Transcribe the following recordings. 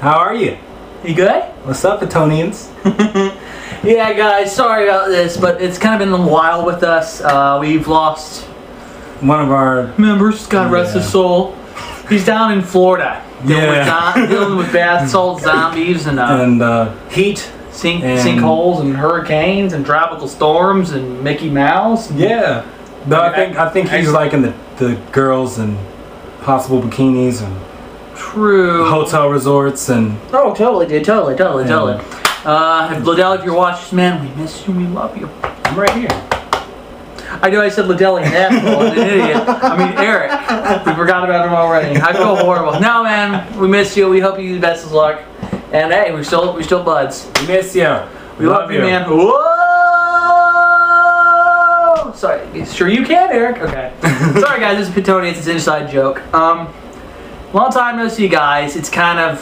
How are you? You good? What's up, Etonians? Yeah, guys, sorry about this, but it's kind of been a while with us. We've lost one of our members, God rest his soul. He's down in Florida. Dealing with bath salt zombies and heat. Sinkholes and hurricanes and tropical storms and Mickey Mouse. And but I think he's liking the girls and possible bikinis and hotel resorts and totally, dude, totally. Liddell, if you're watching this, man, we miss you, we love you. I'm right here. I know I said Liddell like an asshole, an idiot. I mean Eric. We forgot about him already. I feel horrible. No, man, we miss you. We hope you the best of luck. And hey, we're still buds. We miss you. We love you, man. Whoa! Sorry, sure you can, Eric. Okay. Sorry, guys. This is Pitoni. It's an inside joke. Long time no see, guys. It's kind of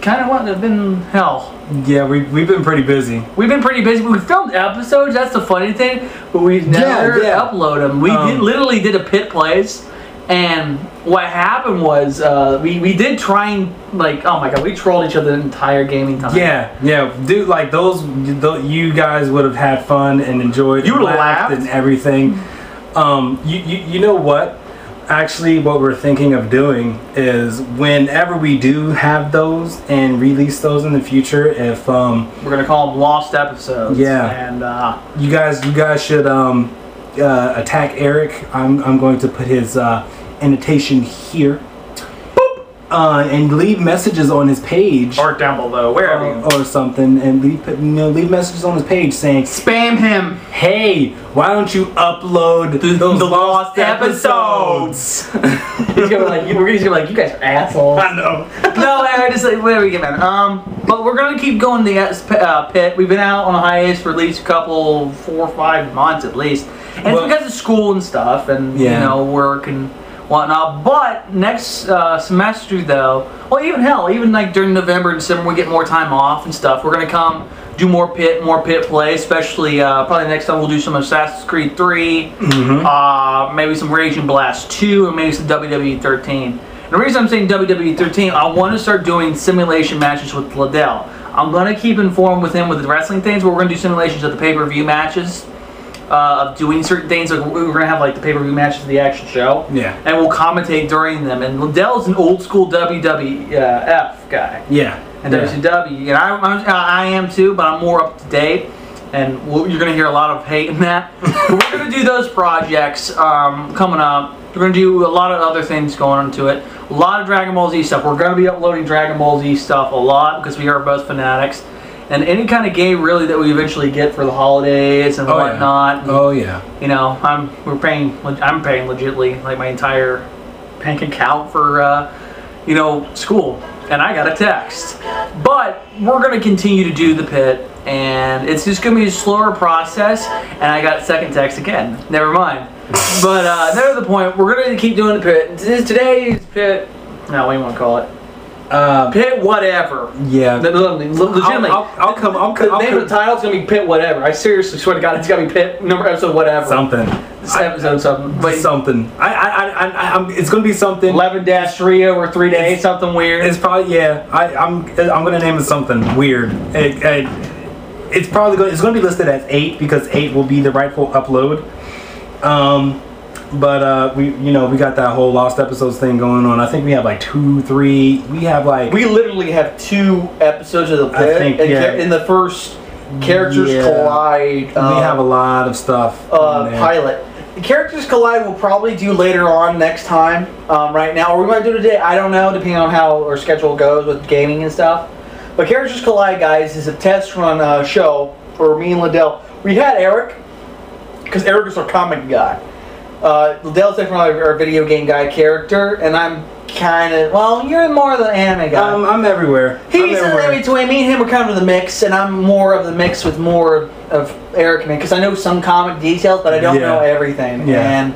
what it's been hell. Yeah, we've been pretty busy. We've been pretty busy. We filmed episodes. That's the funny thing, but we've never uploaded them. We literally did a pit plays. And what happened was, we did try and, like, oh my god, we trolled each other the entire gaming time. Yeah, dude, like, you guys would have had fun and enjoyed you laughed and everything. You know what? Actually, what we're thinking of doing is whenever we do have those and release those in the future, if we're gonna call them lost episodes. Yeah, and you guys should attack Eric. I'm going to put his annotation here. Boop. And leave messages on his page or down below, wherever or something, and leave messages on his page saying spam him. Hey, why don't you upload those lost episodes? He's gonna be like, you guys are assholes. I know. No, I just like whatever you get, man. But we're gonna keep going the pit. We've been out on a hiatus for at least 4 or 5 months at least, and it's because of school and stuff, and you know, work and whatnot. But next semester, though, well, even like during November and December, we get more time off and stuff. We're gonna come do more pit play, especially probably next time we'll do some Assassin's Creed 3, maybe some Raging Blast 2, and maybe some WWE 13. And the reason I'm saying WWE 13, I want to start doing simulation matches with Liddell. I'm gonna keep informed with him with the wrestling things, but we're gonna do simulations of the pay-per-view matches. Of doing certain things, like we're gonna have like the pay-per-view matches of the actual show, and we'll commentate during them. And Liddell's an old school WWF guy, and WCW, and I am too, but I'm more up to date. And you're gonna hear a lot of hate in that. But we're gonna do those projects coming up. We're gonna do a lot of other things going into it. A lot of Dragon Ball Z stuff. We're gonna be uploading Dragon Ball Z stuff a lot because we are both fanatics. And any kind of game really that we eventually get for the holidays and whatnot. Yeah. You know, I'm paying legitly like my entire bank account for you know, school. And I got a text. But we're gonna continue to do the pit, and it's just gonna be a slower process. And I got a second text again. Never mind. But never the point. We're gonna keep doing the pit. Today's pit. No, what do you want to call it? Pit whatever. Yeah. Legitimately. I'll come. The name of the title is gonna be Pit Whatever. I seriously swear to God, it's gonna be Pit episode whatever. Something. This episode something. But something. It's gonna be something. 11-3 over 3 days. Something weird. It's probably I'm gonna name it something weird. It's gonna be listed as 8 because 8 will be the rightful upload. But we got that whole lost episodes thing going on. I think we have like 2, 3. We literally have 2 episodes of the pit. I think, in the first Characters Collide. We have a lot of stuff. Pilot. The Characters Collide we'll probably do later on next time. Right now, or we might do today. I don't know, depending on how our schedule goes with gaming and stuff. But Characters Collide, guys, is a test run show for me and Liddell. We had Eric, because Eric is our comic guy. Liddell's definitely our video game guy character, and I'm kind of, well, you're more of the anime guy. I'm everywhere. He's in between. Me and him are kind of the mix, and I'm more of the mix with more of Eric, because I know some comic details, but I don't know everything. And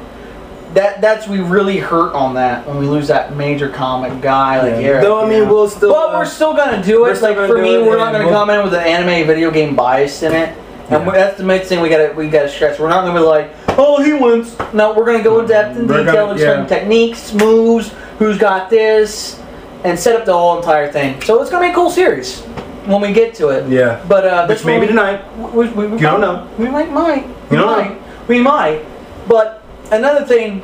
that's we really hurt on that when we lose that major comic guy like Eric. Though I mean, we'll still. But we're still gonna do it. Like for me, we're not gonna come in with an anime video game bias in it. And that's the main thing we gotta stress. We're not gonna be like, oh, he wins. No, we're gonna go in depth and detail with certain techniques, moves, who's got this, and set up the whole entire thing. So it's gonna be a cool series when we get to it. Yeah. But which maybe tonight. We you don't know. We might. You don't know. We might. But another thing,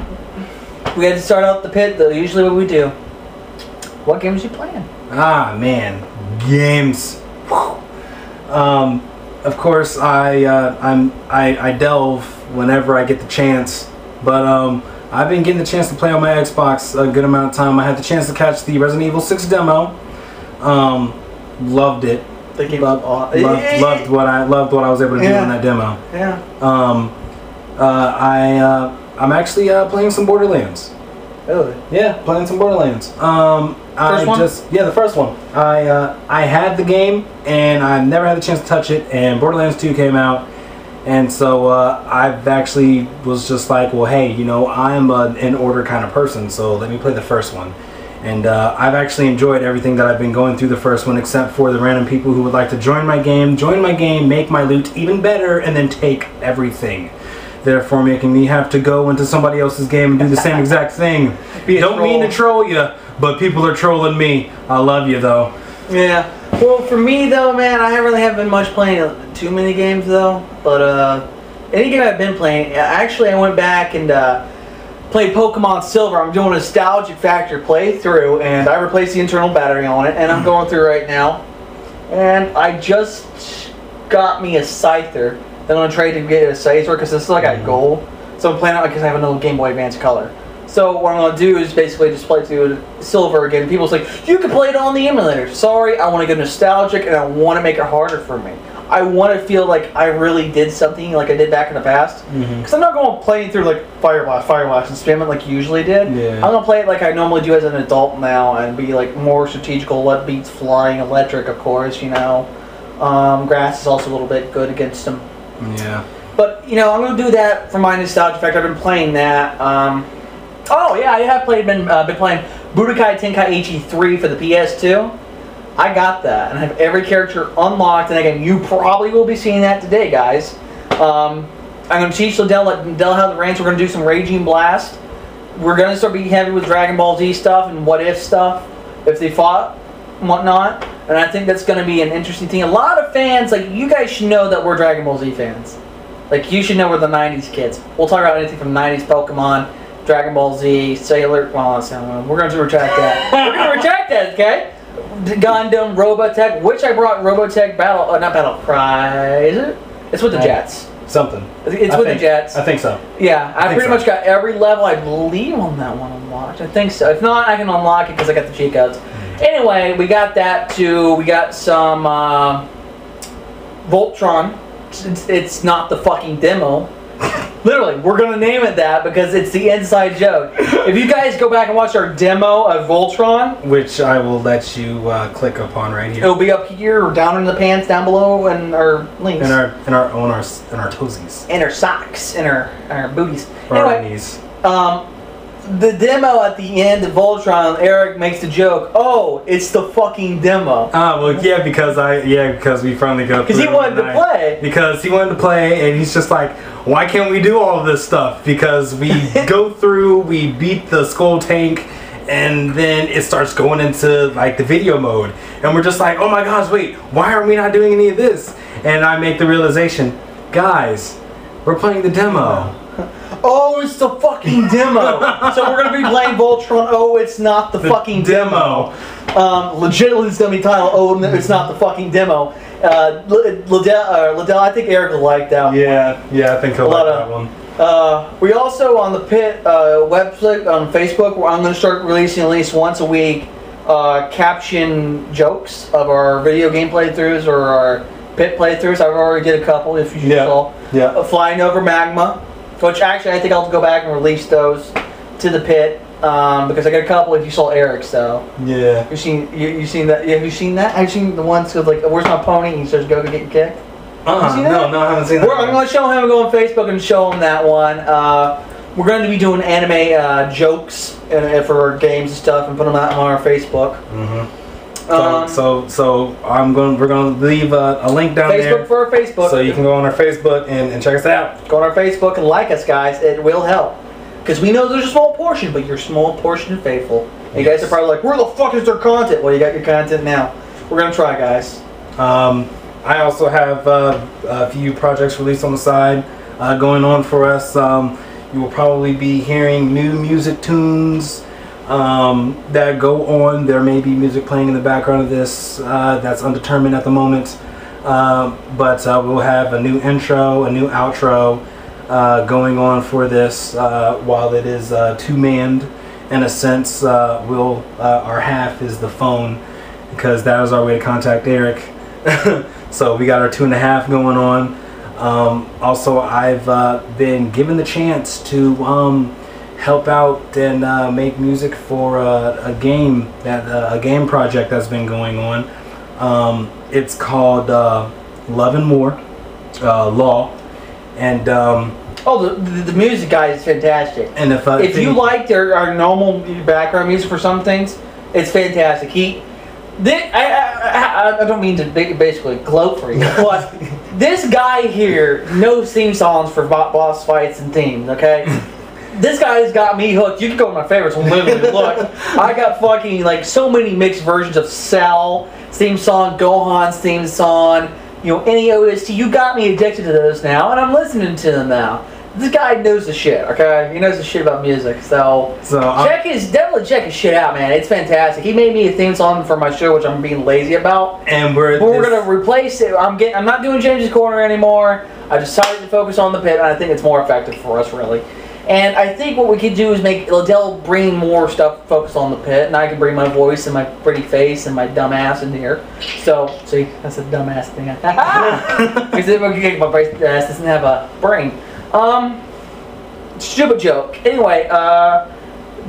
we had to start out the pit. Though usually what we do. What games you playing? Ah man, games. Of course, I delve whenever I get the chance, but I've been getting the chance to play on my Xbox a good amount of time. I had the chance to catch the Resident Evil 6 demo. Loved it. Loved what I was able to do in that demo. Yeah. I'm actually playing some Borderlands. Really? Yeah, playing some Borderlands. First one? The first one. I had the game and I never had the chance to touch it, and Borderlands 2 came out, and so I've actually was just like, well, hey, you know, I'm an in-order kind of person, so let me play the first one. And I've actually enjoyed everything that I've been going through the first one, except for the random people who would like to join my game, make my loot even better, and then take everything. Therefore making me have to go into somebody else's game and do the same exact thing. Don't mean to troll you, but people are trolling me. I love you though. Yeah. Well, for me though, man, I really haven't been much playing too many games though. But any game I've been playing, actually I went back and played Pokemon Silver. I'm doing a Nostalgic Factor playthrough, and I replaced the internal battery on it, and I'm going through right now. And I just got me a Scyther. Then I'm going to trade to get a Scyther because I still got gold. So I'm playing out because I have another Game Boy Advance Color. So what I'm going to do is basically just play through Silver again. People's like, you can play it on the emulator. Sorry, I want to go nostalgic, and I want to make it harder for me. I want to feel like I really did something like I did back in the past. Because I'm not going to play it through like Fire Blast, and spam it like you usually did. Yeah. I'm going to play it like I normally do as an adult now and be like more strategical, let beats flying, electric of course, you know. Grass is also a little bit good against them. Yeah. But, you know, I'm going to do that for my nostalgia factor. I've been playing that. Oh yeah, I have been playing Budokai Tenkaichi 3 for the PS2. I got that, and I have every character unlocked, and again, you probably will be seeing that today, guys. I'm going to teach Liddell how to range. We're going to do some Raging Blast. We're going to start being heavy with Dragon Ball Z stuff and What If stuff, if they fought and whatnot. And I think that's going to be an interesting thing. A lot of fans, like, you guys should know that we're Dragon Ball Z fans. Like, you should know we're the 90s kids. We'll talk about anything from 90s Pokemon, Dragon Ball Z, Sailor... Well, we're going to retract that. We're going to retract that, okay? Gundam, Robotech, which I brought Robotech not Battle Cry, is it? It's with the Jets. Something. It's with the Jets. I think so. Yeah, I pretty much got every level, I believe, on that one unlocked. I think so. If not, I can unlock it because I got the cheat codes. Anyway, we got that too. We got some Voltron. It's not the fucking demo. Literally, we're going to name it that because it's the inside joke. If you guys go back and watch our demo of Voltron, which I will let you click upon right here. It'll be up here or down in the pants down below and our links. In our toesies. In our socks, in our booties. Our knees. The demo at the end of Voltron, Eric makes the joke, oh, it's the fucking demo. Well, yeah, because we finally got because he wanted to play. Because he wanted to play, and he's just like, why can't we do all of this stuff? Because we go through, we beat the Skull Tank, and then it starts going into like the video mode, and we're just like, oh my gosh, wait, why are we not doing any of this? And I make the realization, guys, we're playing the demo. Oh, it's the fucking demo. So we're going to be playing Voltron. Oh, it's not the fucking demo. Legitimately, it's going to be titled, oh, it's not the fucking demo. Liddell, I think Eric will like that one. Yeah, I think he'll like that one. We also, on the Pit website, on Facebook, I'm going to start releasing at least once a week caption jokes of our video game playthroughs or our Pit playthroughs. I've already did a couple, if you saw. Yeah. Flying Over Magma. Which actually, I think I'll have to go back and release those to the Pit because I got a couple. If you saw Eric's though, yeah, you seen that? Have you seen that? I've seen the ones with like, where's my pony? He says, go get kicked. No, I haven't seen that. I'm going to show him. Go on Facebook and show him that one. We're going to be doing anime jokes for games and stuff and put them out on our Facebook. So we're gonna leave a link down there. Facebook for our Facebook. So you can go on our Facebook and check us out. Go on our Facebook and like us, guys. It will help. Because we know there's a small portion, but you're a small portion and faithful. And you guys are probably like, where the fuck is their content? Well, you got your content now. We're going to try, guys. I also have a few projects released on the side going on for us. You will probably be hearing new music tunes that go on. There may be music playing in the background of this that's undetermined at the moment. But we'll have a new intro, a new outro going on for this. While it is two-manned in a sense, our half is the phone, because that is our way to contact Eric. So we got our 2.5 going on. Also, I've been given the chance to help out and make music for a game project that's been going on. It's called Love and War, Law, and the music guy is fantastic. And if you like our normal background music for some things, it's fantastic. I don't mean to basically gloat for you, but this guy here knows theme songs for boss fights and themes, okay? This guy's got me hooked. You can go to my favorites and literally look. I got fucking like so many mixed versions of Cell theme song, Gohan's theme song, any OST. You got me addicted to those now, and I'm listening to them now. This guy knows the shit, okay? He knows the shit about music, so definitely check his shit out, man. It's fantastic. He made me a theme song for my show, which I'm being lazy about. And we're gonna replace it. I'm not doing James's Corner anymore. I decided to focus on the Pit, and I think it's more effective for us, really. And I think what we could do is make Liddell bring more stuff focused on the Pit, and I can bring my voice and my pretty face and my dumb ass in here. So, see, that's a dumb ass thing. Because my ass doesn't have a brain. Stupid joke. Anyway,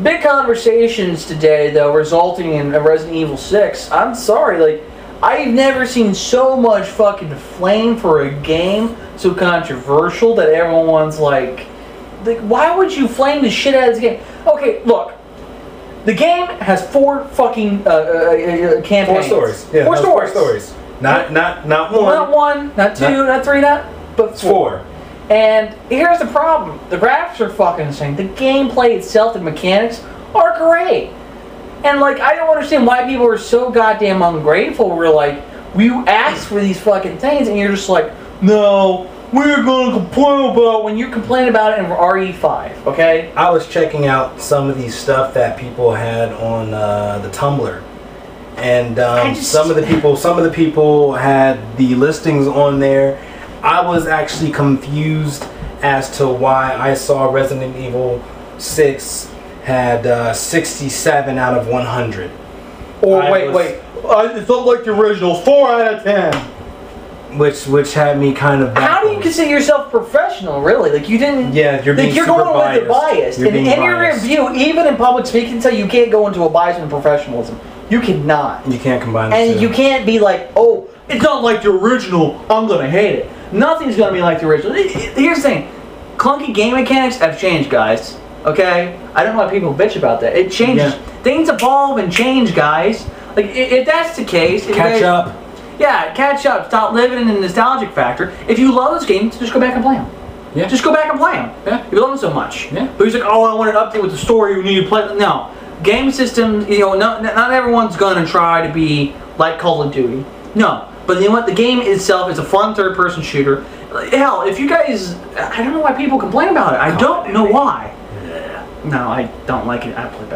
big conversations today, though, resulting in Resident Evil 6. I'm sorry, like, I've never seen so much fucking flame for a game so controversial that everyone's like, why would you flame the shit out of this game? Okay, look. The game has 4 fucking campaigns. 4 stories. Yeah, 4 stories. 4 stories. Not one. Not 1, not 2, not 3, but 4. And here's the problem. The graphics are fucking insane. The gameplay itself, the mechanics, are great. And, like, I don't understand why people are so goddamn ungrateful. We're like, we asked for these fucking things, and you're just like, no, we're going to complain about when you're complaining about it in RE5, okay? I was checking out some of these stuff that people had on the Tumblr. And some of the people had the listings on there. I was actually confused as to why I saw Resident Evil 6 had 67 out of 100. Wait. It's not like the original. 4 out of 10. Which had me kind of baffled. How do you consider yourself professional, really? Like, you didn't... Yeah, you're being super going with the bias. You're being in biased. your review, even in public speaking, you can't go into a bias and professionalism. You cannot. You can't combine the And two. you can't be like, oh, it's not like the original, I'm going to hate it. Nothing's going to be like the original. Here's the thing. Clunky game mechanics have changed, guys. Okay? I don't know why people bitch about that. It changes. Yeah. Things evolve and change, guys. Like, if that's the case... Catch up. Yeah, catch up. Stop living in the nostalgic factor. If you love those games, just go back and play them. Yeah. Just go back and play them. Yeah. If you love them so much. Yeah. But he's like, oh, I want an update with the story. We need to play. No. Game systems, not everyone's going to try to be like Call of Duty. No. But you know what? The game itself is a fun third-person shooter. Hell, if you guys... I don't know why people complain about it. I don't know why. No, I don't like it. I play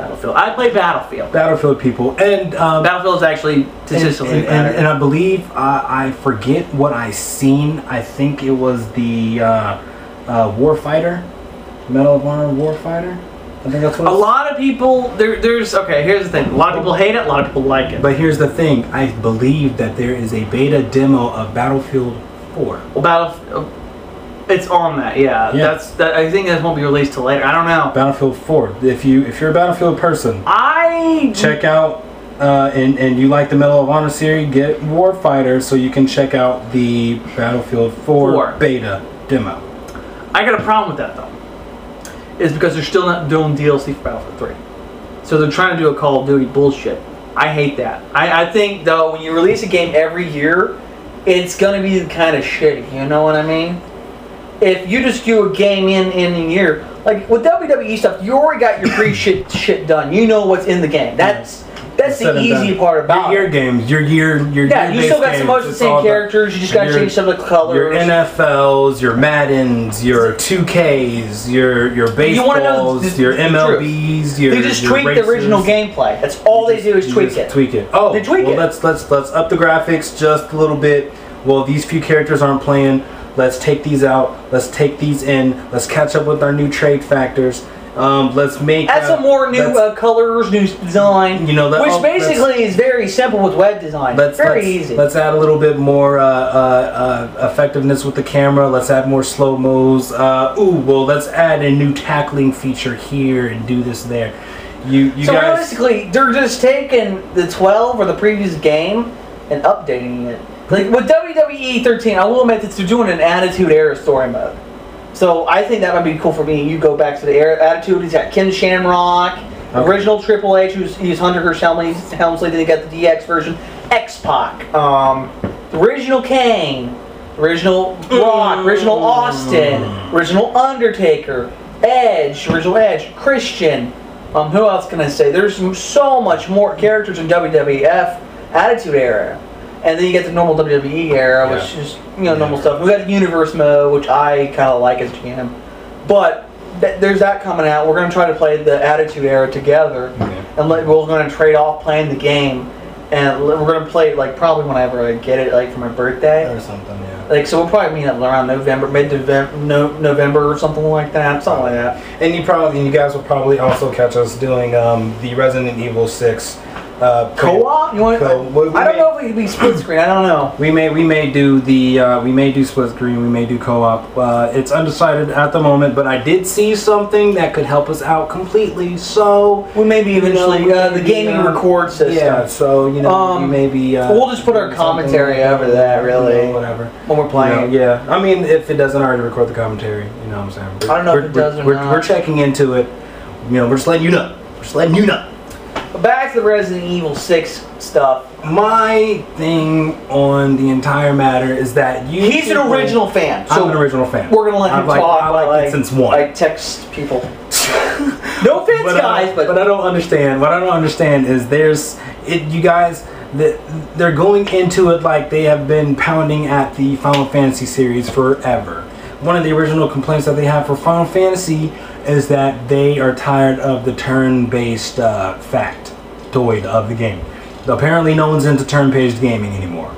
Battlefield. Battlefield, people. And Battlefield is actually statistically better. And I believe, I forget what I seen. I think it was the Warfighter. Medal of Honor Warfighter. I think that's what a lot of people... There's... Okay, here's the thing. A lot of people hate it. A lot of people like it. But here's the thing. I believe that there is a beta demo of Battlefield 4. Well, it's on that, yeah. I think that won't be released till later. I don't know. Battlefield 4. If you're a Battlefield person, check out and you like the Medal of Honor series, get Warfighter so you can check out the Battlefield 4 beta demo. I got a problem with that though. Is because they're still not doing DLC for Battlefield 3. So they're trying to do a Call of Duty bullshit. I hate that. I think though when you release a game every year, it's gonna be kind of shitty. You know what I mean? if you just do a game in a year, like with WWE stuff, you already got your shit done. You know what's in the game. That's the easy part about your games. Your yeah, you still got some of the same characters. You just got to change some of the colors. Your NFLs, your Maddens, your 2Ks, your baseballs, your MLBs. They just tweak the original gameplay. That's all they do is tweak it. Tweak it. Oh, they tweak it. Let's up the graphics just a little bit. Well, these few characters aren't playing. Let's take these out. Let's take these in. Let's catch up with our new trade factors. Let's make add some more new colors, new design. You know, which basically is very simple with web design. Very easy. Let's add a little bit more effectiveness with the camera. Let's add more slow mos. Let's add a new tackling feature here and do this there. You so guys. Basically, they're just taking the 12 or the previous game and updating it. Like with WWE 13, I will admit that they're doing an Attitude Era story mode. So I think that might be cool for me. You go back to the Attitude. He's got Ken Shamrock, original Triple H, who's Hunter Hearst Helmsley. Then you got the DX version, X-Pac, the original Kane, original Rock, original Austin, original Undertaker, Edge, original Edge, Christian. Who else can I say? There's so much more characters in WWF Attitude Era. And then you get the normal WWE era, which is normal stuff. We got Universe mode, which I kind of like as GM. But there's that coming out. We're going to try to play the Attitude Era together, and we're going to trade off playing the game, and we're going to play it like probably whenever I get it, like for my birthday or something. Yeah. Like so, we'll probably meet up around November, November or something like that, something like that. And you guys will probably also catch us doing the Resident Evil 6. Co-op? I don't know if it could be split screen. I don't know. We may do split screen. We may do co-op. It's undecided at the moment, but I did see something that could help us out completely. So we may be eventually the gaming record system. Yeah. So we may be. We'll just put our commentary over that. Really. Whatever. When we're playing. Yeah. I mean, if it doesn't already record the commentary, you know what I'm saying. I don't know if it does or not. We're checking into it. We're just letting you know. But back to the Resident Evil 6 stuff. My thing on the entire matter is that he's an original fan. So I'm an original fan. We're gonna let him talk. I like it since one. I text people. No offense, guys, but I don't understand. What I don't understand is you guys. They're going into it like they have been pounding at the Final Fantasy series forever. One of the original complaints that they have for Final Fantasy is that they are tired of the turn-based factoid of the game. Apparently no one's into turn-based gaming anymore.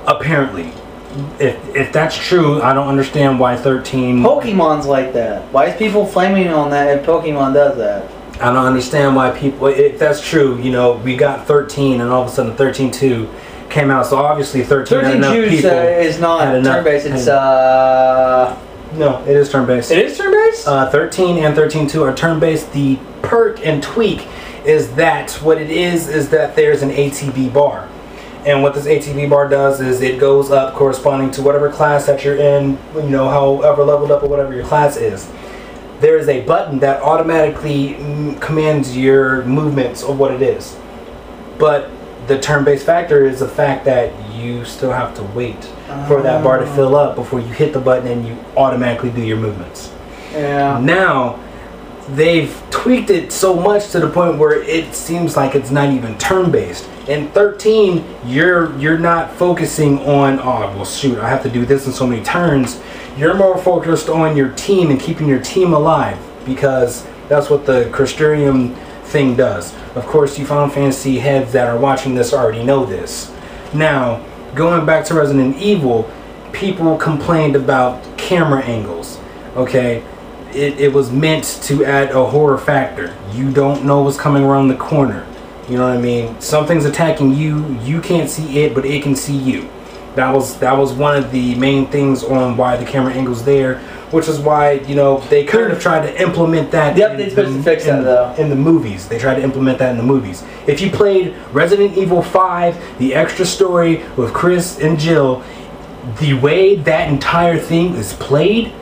Apparently. If that's true, I don't understand why 13... Pokemon's like that. Why is people flaming on that if Pokemon does that? I don't understand why people... If that's true, we got 13 and all of a sudden 13-2 came out. So obviously 13 had enough people... is not turn-based. It's... No, it is turn-based. It is turn-based? 13 and 13-2 are turn-based. The perk and tweak is that what it is that there's an ATB bar. And what this ATB bar does is it goes up corresponding to whatever class that you're in, however leveled up or whatever your class is. There is a button that automatically commands your movements of what it is. But the turn-based factor is the fact that you still have to wait for that bar to fill up before you hit the button and you automatically do your movements. Yeah. Now, they've tweaked it so much to the point where it seems like it's not even turn-based. In 13, you're not focusing on, I have to do this in so many turns. You're more focused on your team and keeping your team alive, because that's what the Crystarium thing does. Of course, you Final Fantasy heads that are watching this already know this. Now, going back to Resident Evil, people complained about camera angles. Okay, it was meant to add a horror factor. You don't know what's coming around the corner. You know what I mean? Something's attacking you. You can't see it, but it can see you. That was one of the main things on why the camera angle's there, which is why they kind of tried to implement that. Yep, they're supposed to fix that though. In the movies, they tried to implement that in the movies. If you played Resident Evil 5, the extra story with Chris and Jill, the way that entire thing is played,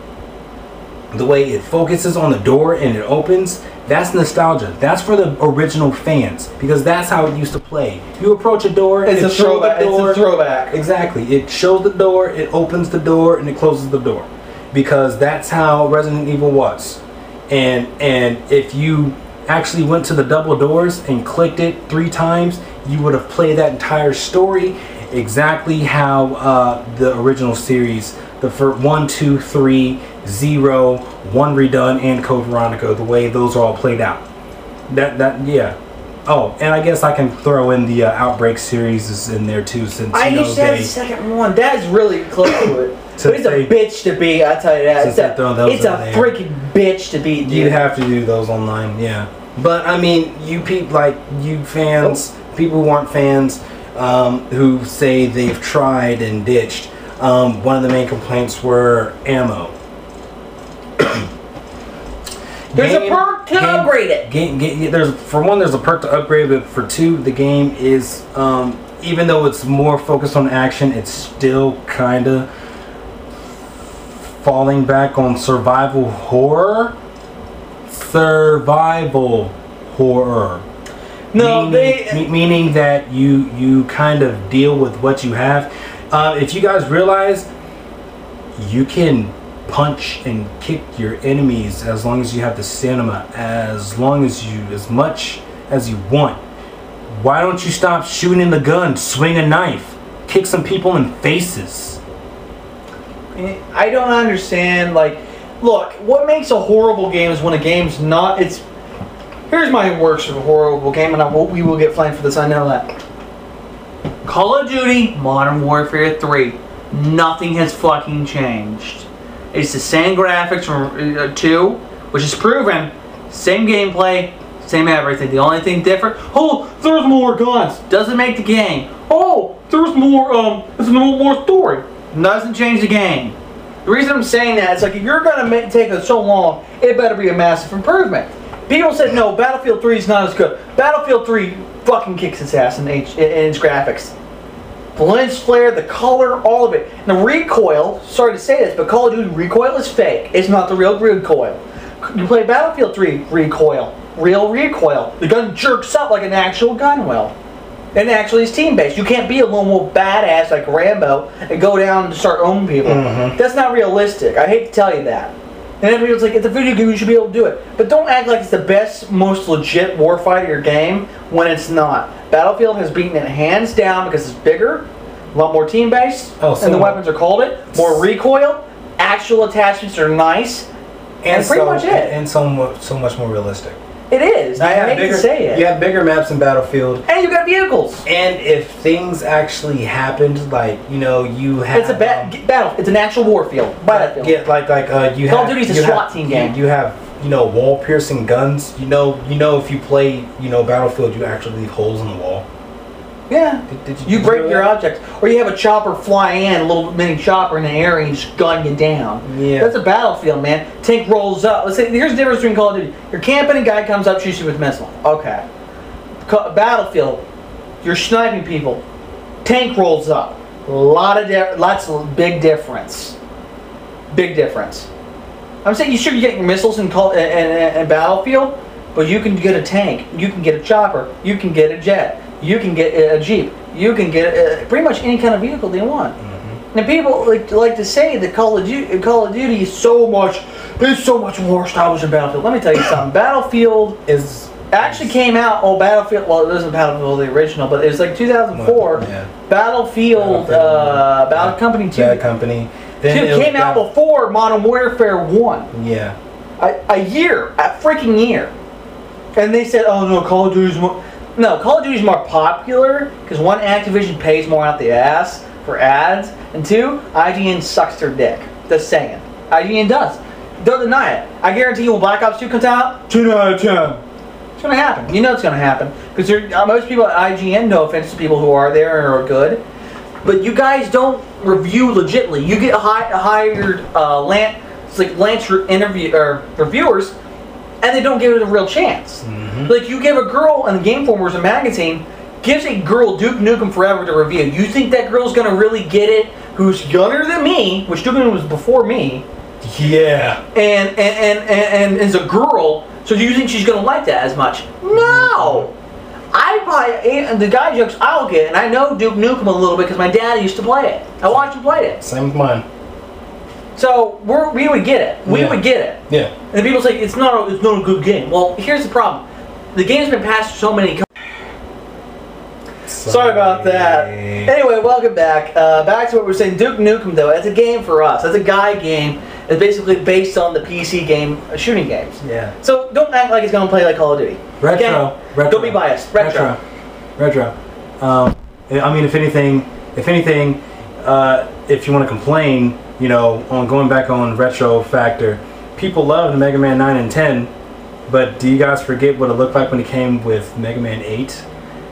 the way it focuses on the door and it opens, that's nostalgia. That's for the original fans, because that's how it used to play. You approach a door, it's a throwback. It's a throwback. Exactly. It shows the door, it opens the door, and it closes the door. because that's how Resident Evil was. And if you actually went to the double doors and clicked it 3 times, you would have played that entire story exactly how the original series, the first 1, 2, 3, 0, 1 redone, and Code Veronica, the way those are all played out. Yeah. Oh, and I guess I can throw in the Outbreak series is in there too, since I used to have the second one. That is really close to it. But it's a bitch to beat. I tell you that. It's a freaking bitch to beat. Dude. You have to do those online, yeah. But I mean, you people like you fans, people who aren't fans, who say they've tried and ditched. One of the main complaints were ammo. There's a perk to upgrade it. There's a perk to upgrade it, but for 2, the game is, even though it's more focused on action, it's still kind of falling back on survival horror. No, meaning that you kind of deal with what you have. If you guys realize, you can punch and kick your enemies as long as you have the stamina, as much as you want. Why don't you stop shooting the gun, swing a knife, kick some people in faces? I don't understand. Like, look, what makes a horrible game is when a game's not. Here's my worst of a horrible game, and we will get flamed for this. I know that. Call of Duty Modern Warfare 3. Nothing has fucking changed. It's the same graphics from 2, which is proven. Same gameplay, same everything. The only thing different, oh, there's more guns. Doesn't make the game. Oh, there's more story. Doesn't change the game. The reason I'm saying that is like, if you're gonna take it so long, it better be a massive improvement. People said no, Battlefield 3 is not as good. Battlefield 3 fucking kicks its ass in its graphics. The lens flare, the color, all of it. And the recoil, sorry to say this, but Call of Duty recoil is fake. It's not the real recoil. You play Battlefield 3 recoil, real recoil. The gun jerks up like an actual gun will. And actually it's team-based. You can't be a lone wolf badass like Rambo and go down and start owning people. That's not realistic. I hate to tell you that. And everybody's like, it's a video game, you should be able to do it. But don't act like it's the best, most legit warfighter game when it's not. Battlefield has beaten it hands down because it's bigger, a lot more team-based, and the weapons are called it, more recoil, actual attachments are nice, and pretty much it. And so much more realistic. It is. I hate to say it. You have bigger maps in Battlefield. And you got vehicles. And if things actually happened, like, you know, you have... It's a battle. It's an actual warfield. Battlefield. Yeah, you Call of Duty's a SWAT team game. You have, you know, wall-piercing guns. You know, if you play, you know, Battlefield, you actually leave holes in the wall. Yeah. Did you break your objects. Or you have a chopper fly in, a little mini chopper in the air, and you just gun you down. Yeah. That's a Battlefield, man. Tank rolls up. Let's say, here's the difference between Call of Duty. You're camping, a guy comes up, shoots you with a missile. Okay. Battlefield, you're sniping people. Tank rolls up. Lots of big difference. Big difference. I'm saying you should get your missiles in Battlefield, but you can get a tank, you can get a chopper, you can get a jet. You can get a Jeep. You can get pretty much any kind of vehicle they want. And people like to say that Call of Duty is so much more established than Battlefield. Let me tell you something. Battlefield actually came out. Oh, Battlefield. Well, it wasn't Battlefield the original, but it was like 2004. Battlefield. Battle Company 2. Bad Company. Then it came out before Modern Warfare 1. Yeah. A freaking year. And they said, oh no, Call of Duty's more. No, Call of Duty is more popular because 1, Activision pays more out the ass for ads, and 2, IGN sucks their dick. Just saying. IGN does. Don't deny it. I guarantee you when Black Ops 2 comes out, 10 out of 10. It's going to happen. You know it's going to happen. Because most people at IGN, no offense to people who are there and are good, but you guys don't review legitly. You get hired Lance reviewers, and they don't give it a real chance. Like, you give a girl, and the Game Informer's a magazine, gives a girl Duke Nukem Forever to review. You think that girl's gonna really get it? Who's younger than me, which Duke Nukem was before me. Yeah. And is a girl, so do you think she's gonna like that as much? No! I buy the guy jokes I'll get, and I know Duke Nukem a little bit because my dad used to play it. I watched him play it. Same with mine. So we would get it. We would get it. Yeah. And people say it's not a good game. Well, here's the problem. The game's been passed so many. Sorry about that. Anyway, welcome back. Back to what we were saying. Duke Nukem, though, it's a game for us. It's a guy game. It's basically based on the PC game, shooting games. Yeah. So don't act like it's going to play like Call of Duty. Retro. Don't be biased. Retro. I mean, if anything, if you want to complain, you know, on going back on retro factor, people love the Mega Man 9 and 10, but do you guys forget what it looked like when it came with Mega Man 8?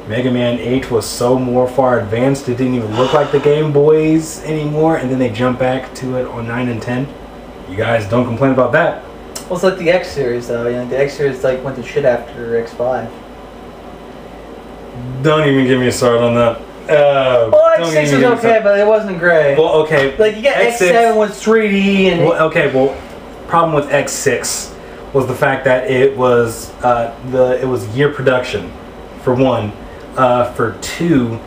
Mega Man 8 was so more far advanced, it didn't even look like the Game Boys anymore, and then they jumped back to it on 9 and 10. You guys don't complain about that. Well, it's like the X series, though. You know, the X series like went to shit after X5. Don't even get me started on that. Well, X6 was okay, but it wasn't great. Well, okay. Like, you got X7 was 3D, and... Well, okay, well, problem with X6 was the fact that it was it was year production, for one. For two,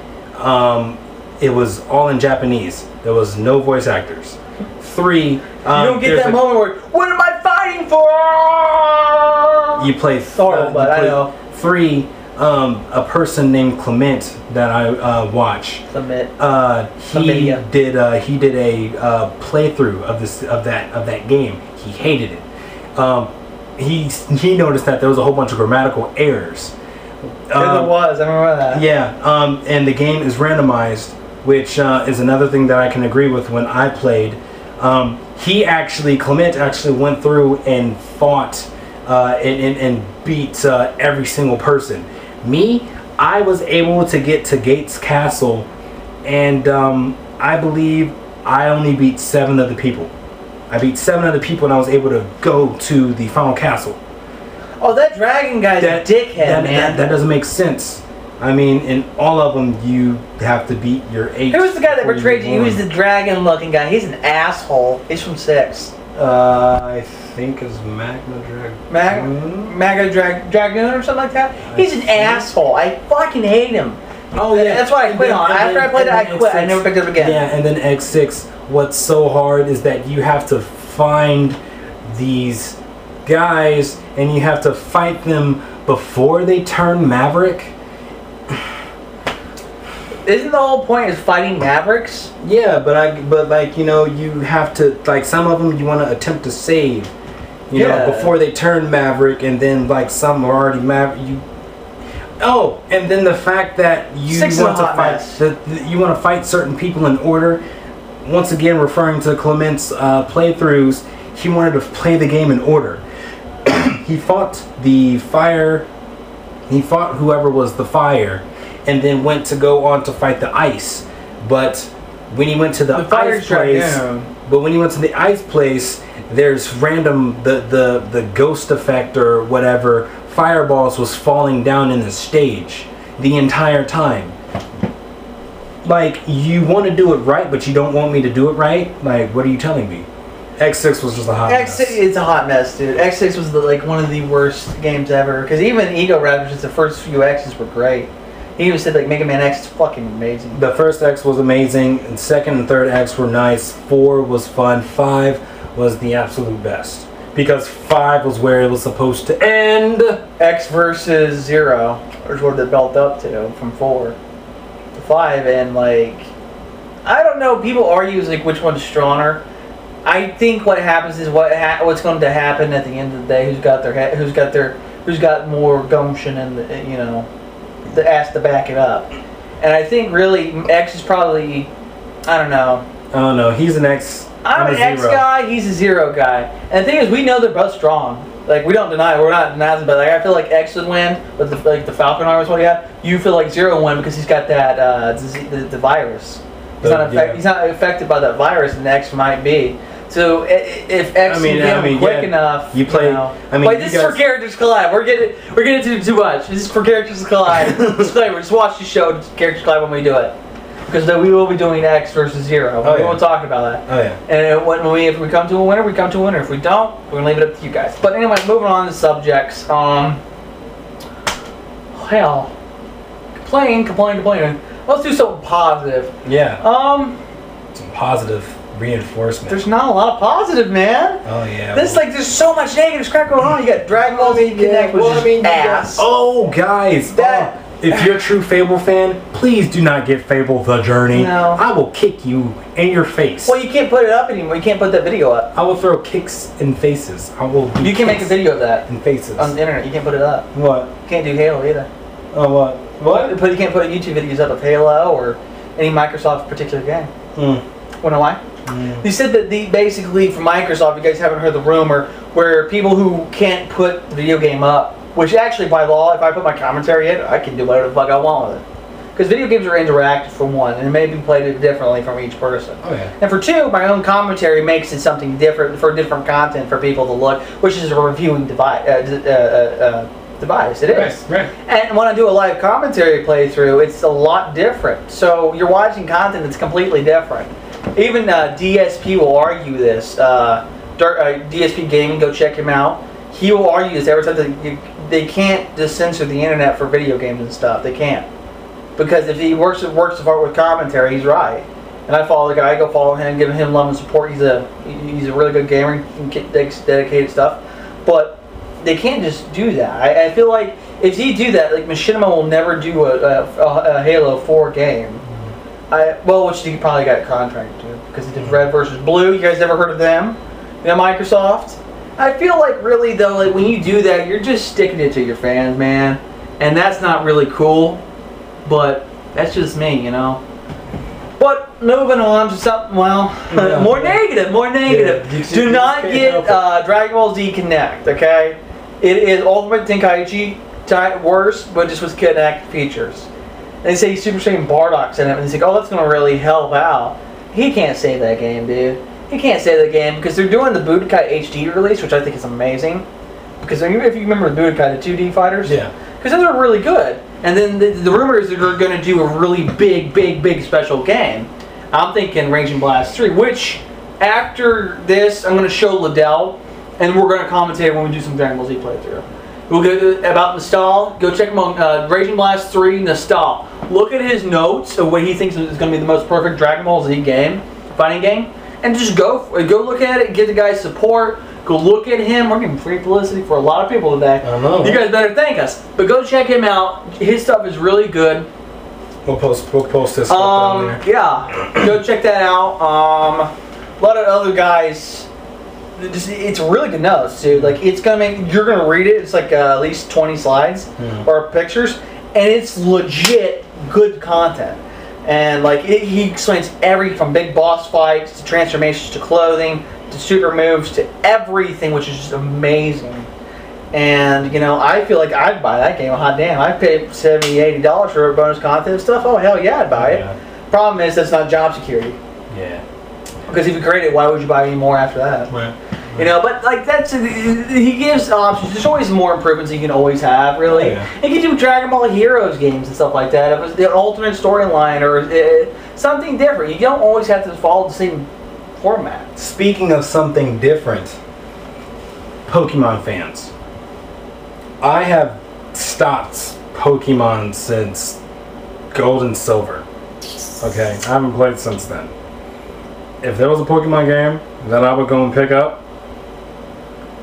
it was all in Japanese. There was no voice actors. Three, you don't get that moment where, what am I fighting for? You play... but I know. Three, a person named Clement that I watch. Clement. He did a playthrough of that game. He hated it. He noticed that there was a whole bunch of grammatical errors. There was. I remember that. Yeah. And the game is randomized, which is another thing that I can agree with. When I played, Clement actually went through and fought and beat every single person. Me, I was able to get to Gates Castle, and I believe I only beat 7 of the people. I beat 7 of the people, and I was able to go to the final castle. Oh, that dragon guy's a dickhead, man. That doesn't make sense. I mean, in all of them, you have to beat your 8. Who was the guy that betrayed you? He was the dragon-looking guy. He's an asshole. He's from 6. I think it's Magna Dragoon or something like that. He's an asshole. I fucking hate him. Oh yeah, that's why I quit on. After I played it, I quit. I never picked it up again. Yeah, and then X6. What's so hard is that you have to find these guys and you have to fight them before they turn Maverick. Isn't the whole point is fighting Mavericks? Yeah, but like, you know, you have to, like, some of them you want to attempt to save, you know, before they turn Maverick, and then like some are already Maverick. Oh, and then the fact that you want to fight you want to fight certain people in order. Once again, referring to Clement's playthroughs, he wanted to play the game in order. He fought the fire. He fought whoever was the fire, and then went to go on to fight the ice. But when he went to the ice place, there's random the ghost effect or whatever. Fireballs was falling down in the stage the entire time. Like, you want to do it right, but you don't want me to do it right? Like, what are you telling me? X6 was just a hot mess. It's a hot mess, dude. X6 was like one of the worst games ever. Because even Ego Raptors, the first few X's were great. He even said like Mega Man X is fucking amazing. The first X was amazing. And second and third X were nice. 4 was fun. 5 was the absolute best. Because 5 was where it was supposed to end. X versus 0 is what they built up to from 4 to 5, and like, I don't know. People argue like which one's stronger. I think what happens is what's going to happen at the end of the day. Who's got more gumption and the ass to back it up. And I think really X is probably, I don't know. Oh no, he's an X. I'm an X guy, he's a 0 guy. And the thing is, we know they're both strong. Like, we don't deny it, we're not denying it, but like, I feel like X would win, but the Falcon armor is what he got. You feel like 0 would win because he's got that, the virus. He's not affected by that virus, and X might be. So if X can get him quick enough, you play. This is for Characters Collide. We're getting into too much. This is for Characters Collide. Just watch the show, Characters Collide, when we do it. Because we will be doing X versus 0. We won't talk about that. Oh yeah. And if we come to a winner, we come to a winner. If we don't, we're gonna leave it up to you guys. But anyway, moving on to subjects. Hell, complaining. Let's do something positive. Yeah. Some positive reinforcement. There's not a lot of positive, man. Oh yeah. This there's so much negative crap going on. You got Dragon Ball Z Connect, which is ass. Oh guys, if you're a true Fable fan, please do not get Fable The Journey. No. I will kick you in your face. Well, you can't put it up anymore. You can't put that video up. I will throw kicks in faces. You can make a video of that in faces on the internet. You can't put it up. What? You can't do Halo either. Oh what? What? But you can't put YouTube videos up of Halo or any Microsoft particular game. Wanna know why? They said that basically for Microsoft, you guys haven't heard the rumor where people who can't put the video game up, which actually by law, if I put my commentary in, I can do whatever the fuck I want with it. Because video games are interactive for one, and it may be played differently from each person. Oh yeah. And for two, my own commentary makes it something different for different content for people to look, which is a reviewing device. It is. Right. And when I do a live commentary playthrough, it's a lot different. So you're watching content that's completely different. Even DSP will argue this. DSP Gaming, go check him out. He will argue this every time that they can't just censor the internet for video games and stuff. They can't. Because if he works apart with commentary, he's right. And I follow the guy, I go follow him, give him love and support. He's a really good gamer, dedicated stuff. But they can't just do that. I feel like if he do that, like Machinima will never do a Halo 4 game. Which he probably got contracted to because he did Red versus Blue. You guys ever heard of them? You know, Microsoft. I feel like really though, like when you do that, you're just sticking it to your fans, man, and that's not really cool. But that's just me, you know. But moving on to something, more negative. Yeah, do not get Dragon Ball Z Connect, okay? It is Ultimate Tenkaichi worse, but just with Connect features. And they say Super Saiyan Bardock's in it, and they say, oh, that's going to really help out. He can't save that game, dude. He can't save that game because they're doing the Budokai HD release, which I think is amazing. Because if you remember the Budokai, the 2D fighters, yeah, because those are really good. And then the rumor is that they're going to do a really big special game. I'm thinking Raging Blast 3, which after this, I'm going to show Liddell, and we're going to commentate when we do some Dragon Ball Z playthrough. We'll go about Nostal. Go check him on Raging Blast 3 Nostal. Look at his notes of what he thinks is going to be the most perfect Dragon Ball Z game, fighting game, and just go look at it. Get the guy's support. Go look at him. We're getting free publicity for a lot of people today. I know. You guys better thank us. But go check him out. His stuff is really good. We'll post this stuff down there. Yeah, go check that out. A lot of other guys. It's really good notes, dude. Like you're gonna read it. It's like at least 20 slides or pictures, and it's legit good content. And like he explains everything from big boss fights to transformations to clothing to super moves to everything, which is just amazing. And you know, I feel like I'd buy that game. Hot damn, I paid $70, $80 for bonus content and stuff. Oh hell yeah, I'd buy it. Yeah. Problem is that's not job security. Yeah. Because if you create it, why would you buy any more after that? Right. You know, but like he gives options. There's always more improvements you can always have, really. Oh, yeah. You can do Dragon Ball Heroes games and stuff like that. If it's the alternate storyline or something different, you don't always have to follow the same format. Speaking of something different, Pokemon fans, I have stopped Pokemon since Gold and Silver. Okay, I haven't played since then. If there was a Pokemon game that I would go and pick up,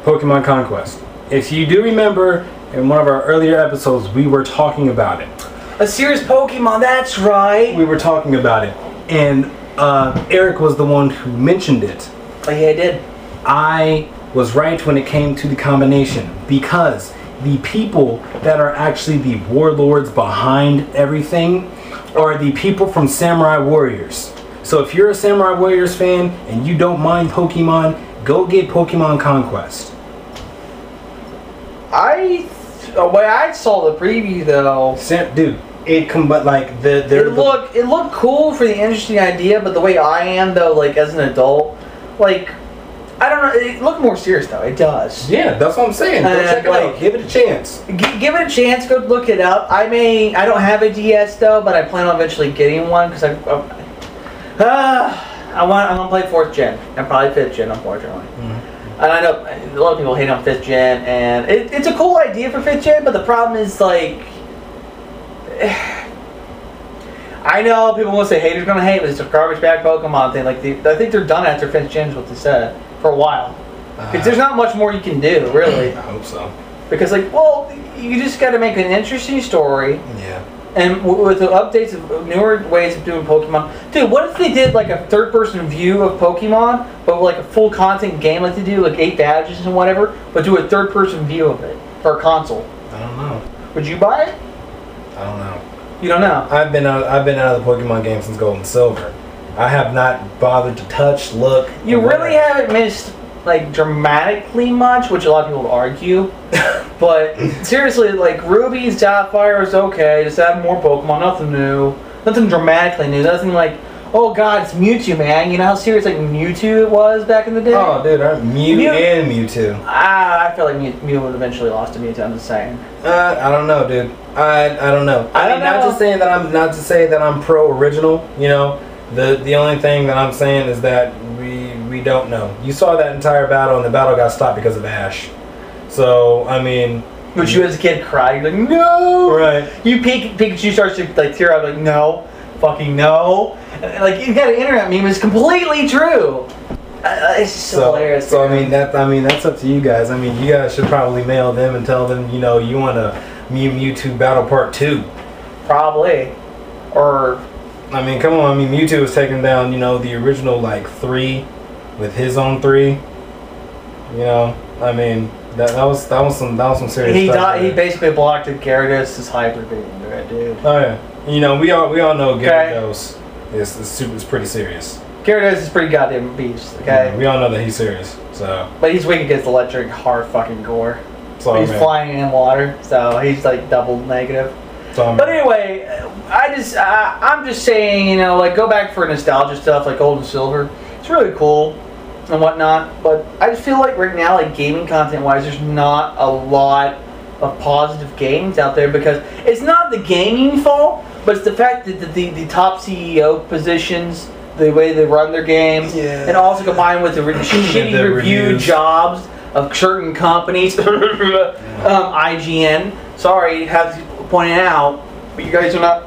Pokemon Conquest. If you do remember, in one of our earlier episodes, we were talking about it. A serious Pokemon, that's right. We were talking about it. And Eric was the one who mentioned it. Oh yeah, I did. I was right when it came to the combination, because the people that are actually the warlords behind everything are the people from Samurai Warriors. So if you're a Samurai Warriors fan and you don't mind Pokemon, go get Pokemon Conquest. The way I saw the preview though, dude, it looked cool for the interesting idea, but the way I am though, like as an adult, like I don't know, it looked more serious though. It does. Yeah, that's what I'm saying. Go check it out. Give it a chance. Give it a chance. Go look it up. I don't have a DS though, but I plan on eventually getting one because I'm gonna play 4th gen and probably 5th gen, unfortunately. And I know a lot of people hate on 5th gen, and it's a cool idea for 5th gen, but the problem is like I know people will say haters gonna hate, but it's a garbage bag Pokemon thing. Like I think they're done after 5th gen, is what they said for a while. Because there's not much more you can do, really. I hope so. Because like, well, you just got to make an interesting story. Yeah. And with the updates of newer ways of doing Pokemon, dude, what if they did like a third-person view of Pokemon, but like a full content game, like they do, like 8 badges and whatever, but do a third-person view of it for a console? I don't know. Would you buy it? I don't know. You don't know. I've been out of the Pokemon game since Gold and Silver. I have not bothered to touch, look. You really haven't missed like dramatically much, which a lot of people would argue. But seriously, like Ruby, Sapphire is okay. Just add more Pokemon, nothing new, nothing dramatically new, nothing like, oh god, it's Mewtwo, man. You know how serious like Mewtwo was back in the day? Oh, dude, Mew and Mewtwo. I feel like Mew would eventually lost to Mewtwo. I'm just saying. I don't know, dude. I don't know. I mean, not to say that I'm pro original. You know, the only thing that I'm saying is that we don't know. You saw that entire battle, and the battle got stopped because of Ash. So I mean, but you as a kid cried, you're like, no. Right. You Pikachu starts to like tear up, like no, fucking no. And, like you got an internet meme, it's completely true. It's just so hilarious. So I mean that's up to you guys. I mean you guys should probably mail them and tell them, you know, you want a Mewtwo Battle Part 2. Probably. Or I mean, come on. I mean, Mewtwo was taking down, you know, the original like 3 with his own 3. You know, I mean, that was some serious stuff. He basically blocked Gyarados' hybrid beam, dude. Oh yeah. You know, we all know Gyarados is pretty serious. Gyarados is pretty goddamn beast. Okay. Yeah, we all know that he's serious. So. But he's weak against electric, hard fucking gore. So, he's flying in water, so he's like double negative. But anyway, I'm just saying, you know, like go back for nostalgia stuff like Gold and Silver. It's really cool and whatnot. But I just feel like right now, like gaming content wise, there's not a lot of positive games out there because it's not the gaming fault, but it's the fact that the top CEO positions, the way they run their games, and also combined with the shitty review jobs of certain companies, IGN. Sorry, have to point it out, but you guys are not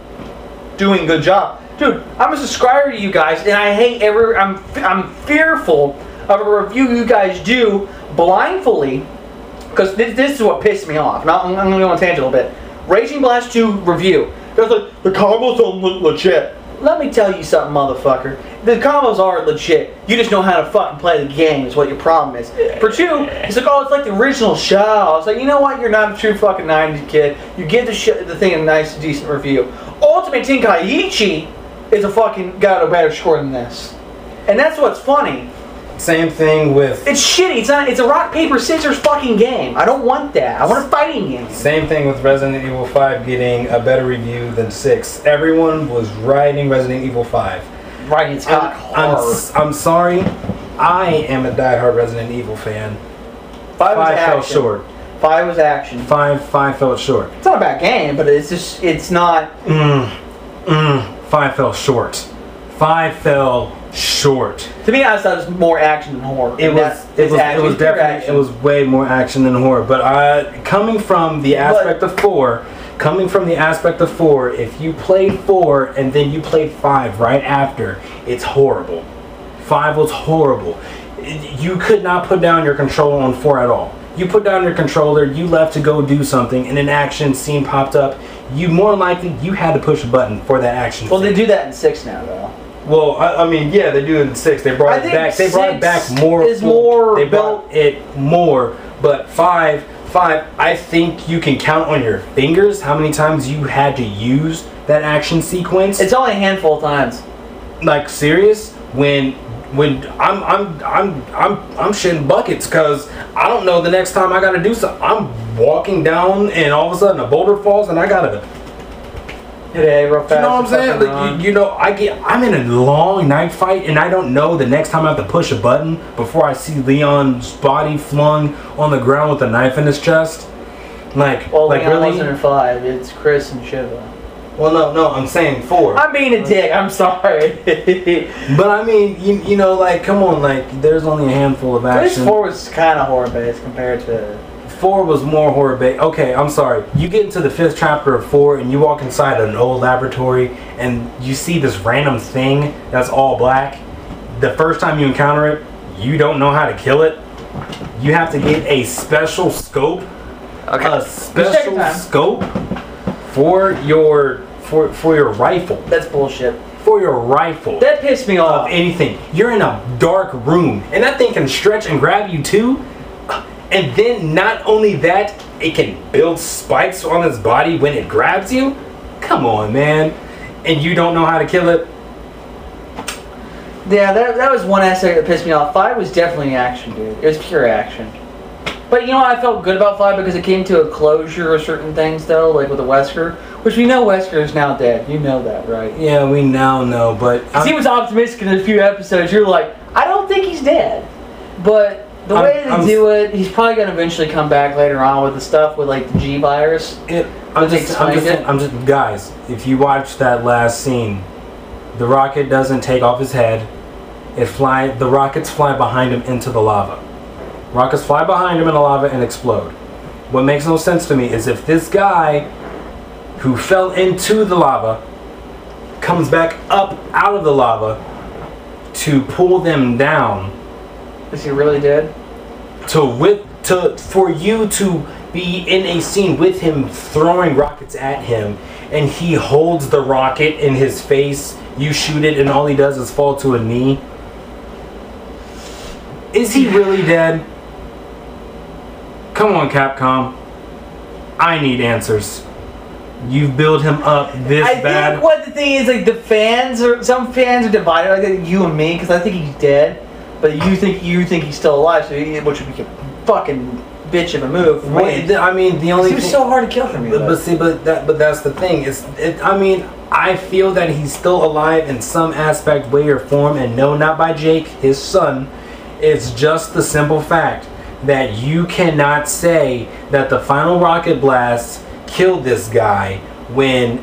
doing a good job, dude. I'm a subscriber to you guys, and I hate I'm fearful of a review you guys do blindly, because this is what pissed me off. Now I'm gonna go on a tangent a little bit. Raging Blast 2 review. Guys like the combos don't look legit. Let me tell you something, motherfucker. The combos are legit. You just know how to fucking play the game is what your problem is. For 2, it's like, oh, it's like the original show. It's like, you know what? You're not a true fucking 90s kid. You give the thing a nice, decent review. Ultimate Tenkaichi is got a better score than this. And that's what's funny. Same thing with... It's shitty. It's a rock, paper, scissors fucking game. I don't want that. I want a fighting game. Same thing with Resident Evil 5 getting a better review than 6. Everyone was riding Resident Evil 5. Right, it's got horror. I'm sorry. I am a diehard Resident Evil fan. 5 fell short. 5 was action. 5 fell short. It's not a bad game, but it's not... 5 fell short. 5 fell short. To be honest, that was more action than horror. It was way more action than horror. But coming from the aspect of 4, if you played 4 and then you played 5 right after, it's horrible. 5 was horrible. You could not put down your controller on 4 at all. You put down your controller, you left to go do something, and an action scene popped up. More likely, you had to push a button for that action. Well, they do that in 6 now, though. Well, I mean, yeah, they do it in 6. They brought it back. They brought it back more. They brought it more, but 5. I think you can count on your fingers how many times you had to use that action sequence. It's only a handful of times. Like serious? When I'm shitting buckets because I don't know the next time I gotta do something. I'm walking down and all of a sudden a boulder falls and I gotta hit it real fast. You know what I'm saying? Like, you know, I'm in a long night fight and I don't know the next time I have to push a button before I see Leon's body flung on the ground with a knife in his chest. Like, well, like Leon really? wasn't in 5. It's Chris and Shiva. Well, no, I'm saying 4. I'm being a dick. I'm sorry. But I mean, you know, like, come on, like, there's only a handful of action. Chris 4 was kind of horror based compared to 4 was more horror based. Okay, I'm sorry. You get into the 5th chapter of 4 and you walk inside an old laboratory and you see this random thing that's all black. The first time you encounter it, you don't know how to kill it. You have to get a special scope. Okay. A special scope for your rifle. That's bullshit. For your rifle. That pissed me off. Of anything. You're in a dark room and that thing can stretch and grab you too. And then not only that, it can build spikes on its body when it grabs you. Come on, man. And you don't know how to kill it. Yeah, that was one aspect that pissed me off. 5 was definitely action, dude. It was pure action. But you know what? I felt good about 5 because it came to a closure of certain things, though, like with the Wesker. Which we know Wesker is now dead. You know that, right? Yeah, we now know, but... he was optimistic in a few episodes. You're like, I don't think he's dead. But the way they do it, he's probably going to eventually come back later on with the stuff with, like, the G virus. Guys, if you watch that last scene, the rocket doesn't take off his head. The rockets fly behind him into the lava. Rockets fly behind him in the lava and explode. What makes no sense to me is if this guy who fell into the lava comes back up out of the lava to pull them down. Is he really dead? For you to be in a scene with him throwing rockets at him and he holds the rocket in his face, you shoot it and all he does is fall to a knee. Is he really dead? Come on, Capcom. I need answers. You've built him up this bad. I think what the thing is, like, some fans are divided, like you and me, because I think he's dead, but you think he's still alive, which would be a fucking bitch of a move. I mean, the only thing, so hard to kill for me. But that's the thing. I mean, I feel that he's still alive in some aspect, way, or form, and no, not by Jake, his son. It's just the simple fact that you cannot say that the final rocket blast killed this guy when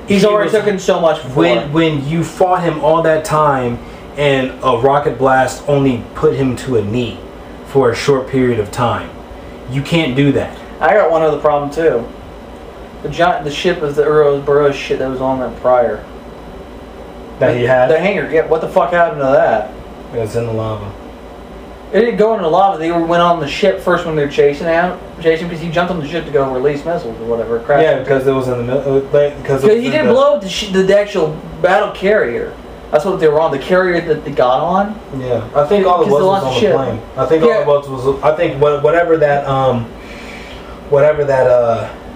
he's already taken so much before. When you fought him all that time and a rocket blast only put him to a knee for a short period of time. You can't do that. I got one other problem too. The ship of the Burroughs shit that was on that prior. That he had? The hangar, yeah, what the fuck happened to that? It was in the lava. It didn't go into the lava. They went on the ship first when they were chasing because he jumped on the ship to go release missiles or whatever. Yeah, because it was in the middle. Because he didn't blow up the actual battle carrier. That's what they were on. The carrier that they got on. Yeah, I think all it was on the plane. I think all it was. I think whatever that.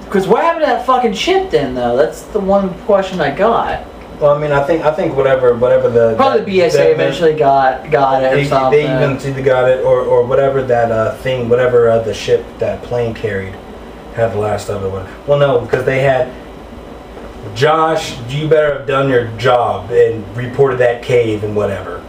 Because what happened to that fucking ship then, though? That's the one question I got. Well, I mean, I think whatever the probably the BSA eventually got it or something. They eventually got it, or whatever that thing, whatever the ship that plane carried had the last of it. Well, no, because they had Josh. You better have done your job and reported that cave and whatever.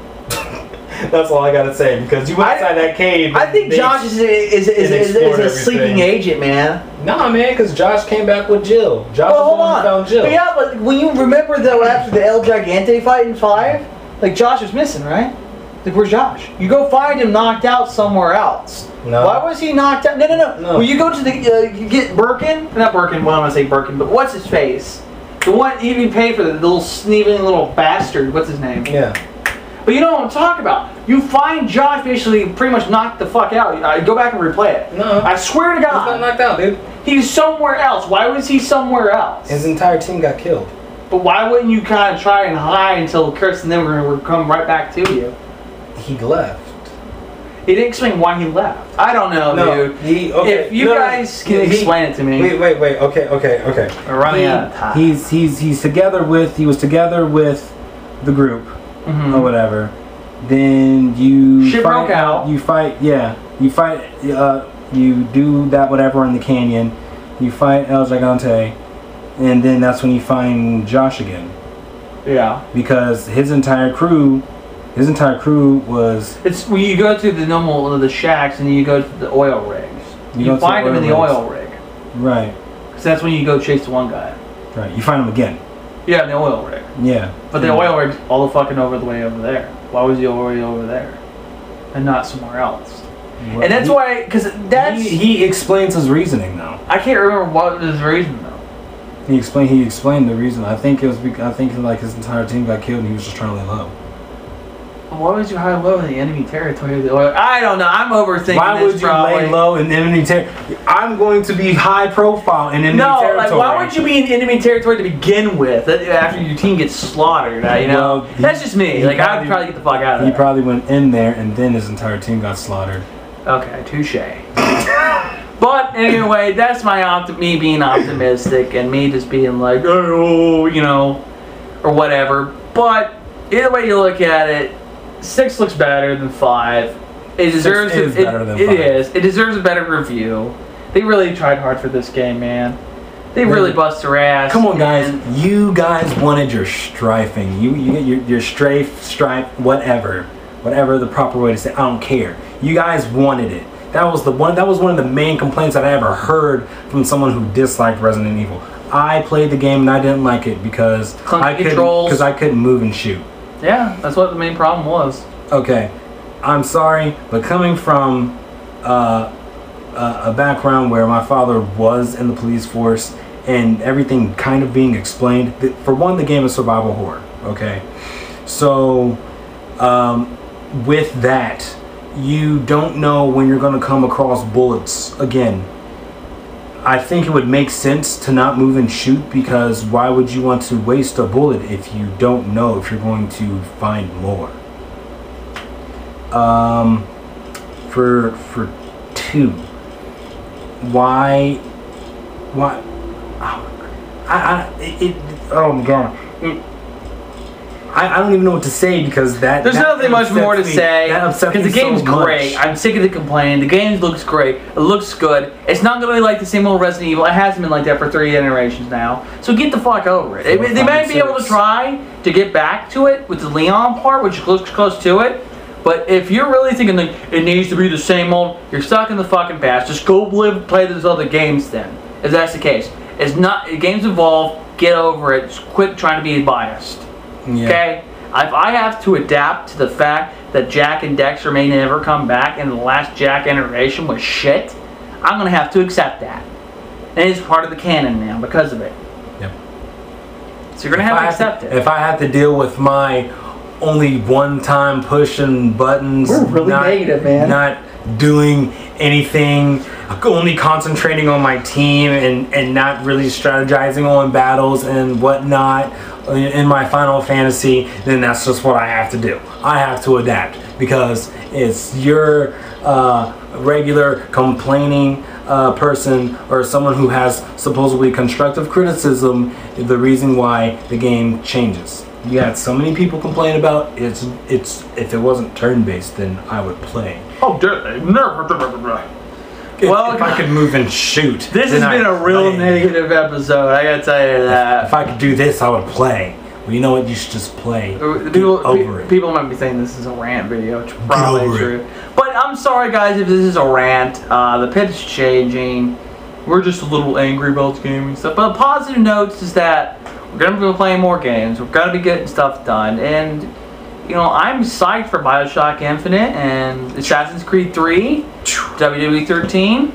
That's all I gotta say because you went inside that cave. I think Josh is a sleeping agent, man. Nah, man, because Josh came back with Jill. Josh was the one who found Jill. But yeah, but when you remember though after the El Gigante fight in 5, like Josh was missing, right? Like where's Josh? You go find him knocked out somewhere else. No. Why was he knocked out? No. When you go to the you get Birkin, not Birkin. Well, I'm gonna say Birkin, but what's his face? The one he even paid for the little sneaking little bastard. What's his name? Yeah. But you know what I'm talking about. You find Josh basically pretty much knocked the fuck out. Go back and replay it. No. I swear to God. He's not knocked out, dude. He's somewhere else. Why was he somewhere else? His entire team got killed. But why wouldn't you kind of try and hide until Chris and then we're going to come right back to you? He left. He didn't explain why he left. I don't know, dude. If you guys can explain it to me. Wait. Okay. We're running out of time. He was together with the group. Mm-hmm. Or whatever. Then you shit broke out. You do that whatever in the canyon. You fight El Gigante, and then that's when you find Josh again. Yeah. Because his entire crew was. It's when you go to the shacks and then you go to the oil rigs. You find him in the oil rig. Right. Because that's when you go chase the one guy. Right. You find him again. Yeah, in the oil rig. Yeah. But the oil rig's all the fucking over the way over there. Why was he already over there? And not somewhere else? Well, and that's why, because that's he explains his reasoning though. I can't remember what was his reason though. He explained the reason. I think like his entire team got killed and he was just trying to lay low. Why would you high low in the enemy territory? I don't know. I'm overthinking. Why would you lay low in enemy territory? I'm going to be high profile in enemy territory. No, like why would you be in enemy territory to begin with after your team gets slaughtered? You know, that's just me. Like I would probably get the fuck out of there. He probably went in there and then his entire team got slaughtered. Okay, touche. But anyway, that's me being optimistic and me just being like, oh, you know, or whatever. But either way you look at it, 6 looks better than 5. It deserves it deserves a better review. They really tried hard for this game, man. They really bust their ass. Come on, guys. You guys wanted your strifing. You get your stripe, whatever the proper way to say. I don't care. You guys wanted it. That was one of the main complaints that I ever heard from someone who disliked Resident Evil. I played the game and I didn't like it because I couldn't move and shoot. Yeah, that's what the main problem was. Okay, I'm sorry, but coming from a background where my father was in the police force and everything kind of being explained, for one, the game is survival horror, okay? So, with that, you don't know when you're going to come across bullets again. I think it would make sense to not move and shoot, because why would you want to waste a bullet if you don't know if you're going to find more? For 2, why oh my god, I don't even know what to say, because there's nothing much more to say, because the game's great. I'm sick of the complaining. The game looks great. It looks good. It's not going to be like the same old Resident Evil. It hasn't been like that for 3 generations now. So get the fuck over it. They might be able to try to get back to it with the Leon part, which looks close to it. But if you're really thinking like it needs to be the same old, you're stuck in the fucking past. Just go play those other games then, if that's the case. It's not. Games evolve. Get over it. Just quit trying to be biased. Yeah. Okay? If I have to adapt to the fact that Jack and Dexter may never come back and the last Jack iteration was shit, I'm going to have to accept that. And it's part of the canon now because of it. Yep. So you're going to have to accept it. If I have to deal with my only one-time pushing buttons, we're really negative, man. Not doing anything, only concentrating on my team and not really strategizing on battles and whatnot in my Final Fantasy, then that's just what I have to do. I have to adapt, because it's your regular complaining person or someone who has supposedly constructive criticism the reason why the game changes. You had so many people complain about it's if it wasn't turn-based, then I would play. Oh, never. Well, if I could move and shoot. This has been a real negative episode, I gotta tell you that. If I could do this, I would play. Well, you know what? You should just play. People might be saying this is a rant video, which is probably true. But I'm sorry, guys, if this is a rant. The pit is changing. We're just a little angry about the game and stuff. But the positive notes is that we're going to be playing more games. We're going to be getting stuff done. And, you know, I'm psyched for Bioshock Infinite and Assassin's Creed 3, WWE 13.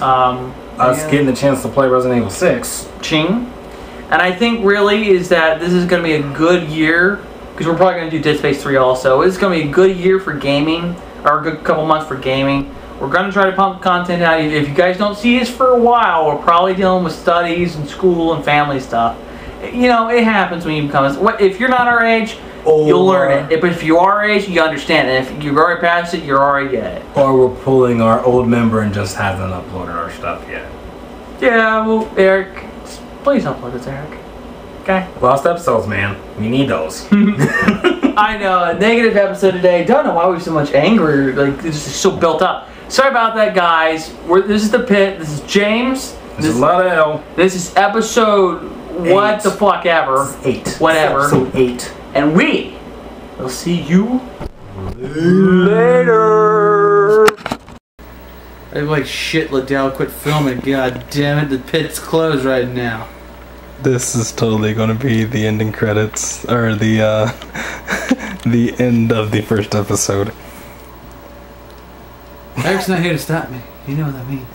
Us getting the chance to play Resident Evil 6. Ching. And I think really is that this is going to be a good year, because we're probably going to do Dead Space 3 also. It's going to be a good year for gaming, or a good couple months for gaming. We're going to try to pump content out. If you guys don't see us for a while, we're probably dealing with studies and school and family stuff. You know, it happens when you become... If you're not our age, you'll learn it. But if you are our age, you understand it. If you're already past it, you're already get it. Or we're pulling our old member and just hasn't uploaded our stuff yet. Yeah, well, Eric, please upload this, Eric. Okay? Lost episodes, man. We need those. I know, a negative episode today. Don't know why we're so much angry. Like, this is so built up. Sorry about that, guys. This is The Pit. This is James. This is a lot of L. This is episode... 8. What the fuck ever. 8. Whatever. Episode 8. And we will see you later. I'm like, shit, Liddell, quit filming. God damn it, the pit's closed right now. This is totally going to be the ending credits, or the the end of the first episode. Eric's not here to stop me. You know what that means.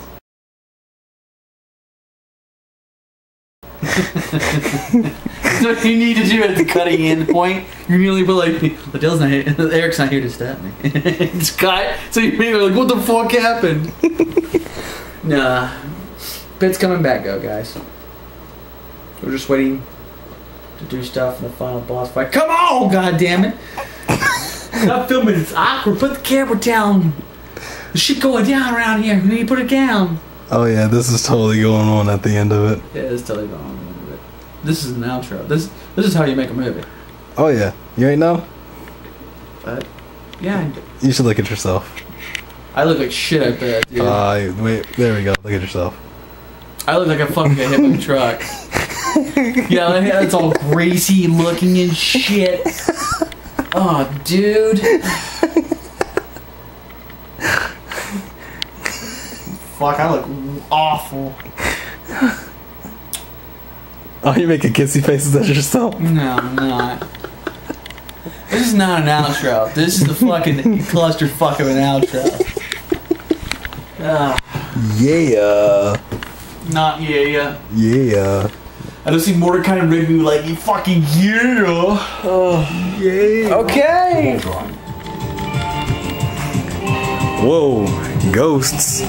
So you need to do it at the cutting end point. You really put like, Liddell's not here. Eric's not here to stop me. It's cut. So you're like, what the fuck happened? Nah. Pitt's coming back, guys. We're just waiting to do stuff in the final boss fight. Come on, goddammit! Stop filming. It's awkward. Put the camera down. The shit going down around here. You need to put it down. Oh yeah, this is totally going on at the end of it. Yeah, it's totally going on. This is an outro. This is how you make a movie. Oh yeah, you ain't know? But yeah, you should look at yourself. I look like shit, I bet, dude. Wait, there we go. Look at yourself. I look like I fucking got hit by a truck. Yeah, it's all greasy looking and shit. Oh, dude. Fuck, I look awful. Oh, you making kissy faces at yourself? No, I'm not. This is not an outro. This is the fucking clusterfuck of an outro. Yeah. Not yeah. Yeah. I don't see Mordecai and Rigby like, you fucking yeah. Oh, yeah. Okay. Whoa, ghosts.